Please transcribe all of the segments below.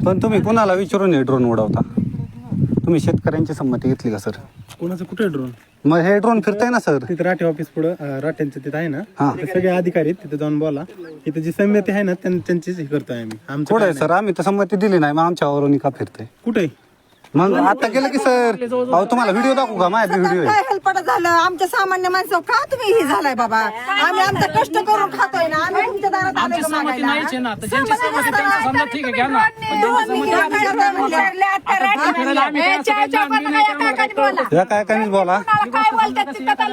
पण तुम्ही कुणाला विचारून हे ड्रोन उडवता? तुम्ही शेतकऱ्यांची संमती घेतली का सर? कोणाचं कुठे ड्रोन? मग हे ड्रोन फिरताय ना सर? तिथे राठी ऑफिस पुढे राठ्यांचं तिथं आहे ना, हा. ते सगळे अधिकारी आहेत, तिथे जाऊन बोला. तिथे जी संमती आहे ना त्यांचीच हे करतोय आम्ही. आमचं कुठे काय आहे सर? आम्ही तर संमती दिली नाही, मग आमच्यावरून का फिरतंय? नाही. कुठे आहे? मग आता केलं की सर. अहो तुम्हाला व्हिडिओ दाखवू का? माझ्या व्हिडिओ काय आहे. हेल्पट झालं आमच्या सामान्य माणसं का तुम्ही हे झालाय बाबा? आम्ही आमचं कष्ट करून खातोय ना, आम्ही तुमच्या दारात आलोय का मागायला? नाहीच आहे ना. तर ज्यांची सहमती त्यांचं समजा ठीक आहे, घ्या ना. पण या काय काहीच बोला.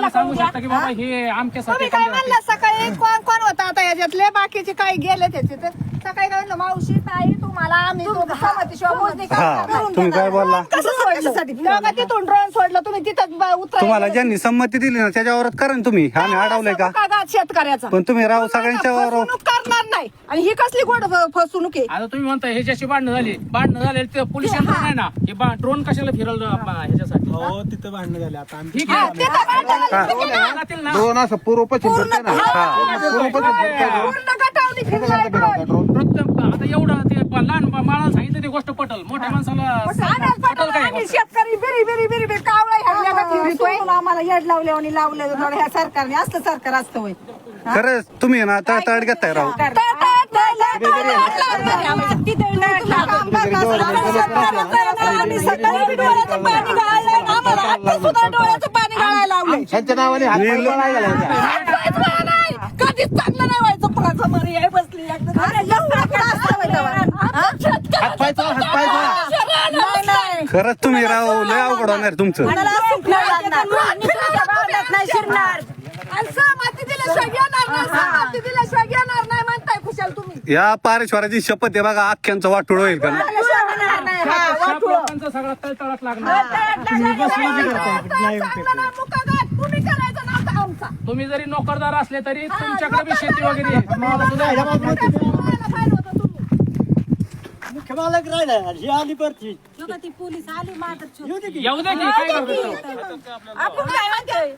सांगू शकता की बाबा हे आमच्यासाठी काय म्हणलं सकाळी? कोण कोण होता आता याच्यातले? बाकीचे काही गेले त्याचे तर सकाळी काय म्हणलं, मावशी ताई तुम्हाला आम्ही सहमतीशिवाय मोजणी हा, तुम्ही काय बोलला? कसं सोडलं? तिथून ड्रोन सोडलं तुम्ही तिथं तुम्हाला ज्यांनी संमती दिली ना त्याच्यावरच करा ना तुम्ही. आम्ही अडवलंय का? शेतकऱ्याचा पण तुम्ही राव सगळ्यांच्या वर. फसवणूक करणार नाही. आणि ही कसली गोड फसवणूक आहे? आता तुम्ही म्हणताय ह्याच्याशी भांडणं झाले ते पोलीस यंत्रणा आहे ना, हे ड्रोन कशाला फिरवलं ह्याच्यासाठी? हो, तिथं भांडणं झाले. आता आम्ही ठीक आहे भागातील ना, दोन असं पूर्व पश्चिम फिरतंय ना. पूर्व पश्चिम फिरतंय ड्रोन. पूर्ण गटावणी फिरलाय ड्रोन. प्रत्येक आता एवढं ते लहान बाळाला सांगितलं ती गोष्ट पटल, मोठ्या माणसाला पटल काय? आम्ही शेतकरी बिरी बिरी बिरी बिरी कावळा ह्याला का फिरतोय? आम्हाला येड लावले आणि लावले थोडं ह्या सरकारने. असलं सरकार असतं होय. खरंच तुम्ही ना तळतळ घेताय राव. आम्ही सकाळी डोळ्याचं पाणी गाळलंय, आम्हाला आता सुद्धा डोळ्याचं पाणी गाळायला लावलंय. त्यांच्या नावाने हातपाय नाही घालायचा. कधीच चांगलं नाही व्हायचं. कुणाचं मरी आहे बसली एकदम. अरे लवकर कुठं असतं बाई तेव्हा? हातपाय चोळा, हातपाय चोळा. नाही, नाही. खरंच तुम्ही राव लय अवघड होणार तुमचं. मला सुटलं लागणार. नाही शिरणार. आणि सहमती दिल्याशिवाय घेणार नाही. सहमती दिल्याशिवाय घेणार नाही म्हणताय खुशाल तुम्ही. या पारेश्वराची शपथ आहे बघा, अख्ख्यांचं वाटोळ होईल का? दिल्याशिवाय घेणार नाही. हा, वाटोळं. लोकांचा सगळा तळतळाट लागणार. तुम्ही करायचं नव्हतं आमचा. तुम्ही जरी नोकरदार असले तरी तुमच्याकडे बी शेती वगैरे आहे. मुख्य मालक राहिला ही आली परची ती पोलीस आली मात्र येऊ दे की काय करतो? आपण काय म्हणतोय?